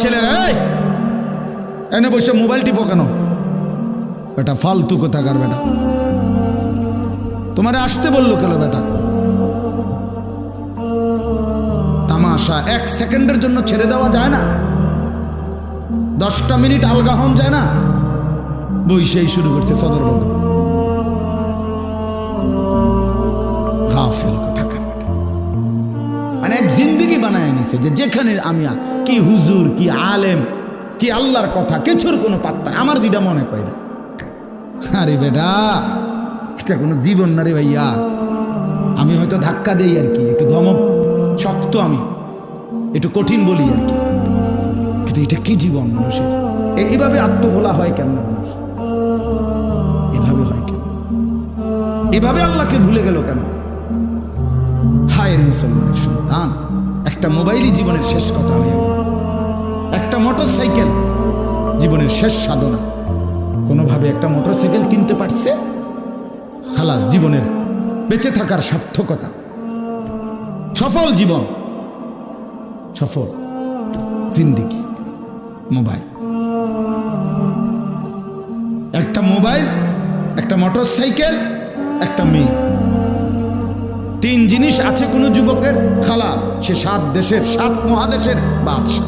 ছেলেরা, এই এনে বসে মোবাইল টিপো কেন? বেটা ফালতু কোথাকার বেটা, তোমারে আসতে বললো কেন বেটা? তামাশা 1 সেকেন্ডের জন্য ছেড়ে দেওয়া যায় না? 10টা মিনিট আলগা হন যায় না? বইসেই শুরু করছে সদর বদর। গাফিল কোথাকার বেটা, মানে এক জিন্দেগি বানায় নিছে যে যেখানে আমি কি হুজুর, কি আলেম, কি আল্লাহর কথা, কিছুর কোনো পাত্তা না। আমার যেটা মনে কয় না। আরে বেটা, এটা কোনো জীবন না রে ভাইয়া। আমি হয়তো ধাক্কা দেই আর কি, একটু ধমক শক্ত, আমি একটু কঠিন বলি আর কি, কিন্তু এটা কি জীবন মানুষের? এইভাবে আত্মভোলা হয় কেন মানুষ? এভাবে হয় কেন? এভাবে আল্লাহকে ভুলে গেল কেন? হায়ের মুসলমানের সন্তান, একটা মোবাইলই জীবনের শেষ কথা হয়ে গেল, একটা মোটরসাইকেল জীবনের শেষ সাধনা। কোনোভাবে একটা মোটরসাইকেল কিনতে পারছে, খালাস, জীবনের বেঁচে থাকার সার্থকতা, সফল জীবন, সফল জিন্দেগি। মোবাইল, একটা মোবাইল, একটা মোটরসাইকেল, একটা মেয়ে, 3 জিনিস আছে কোনো যুবকের, খালাস, সে 7 দেশের 7 মহাদেশের বাদশা।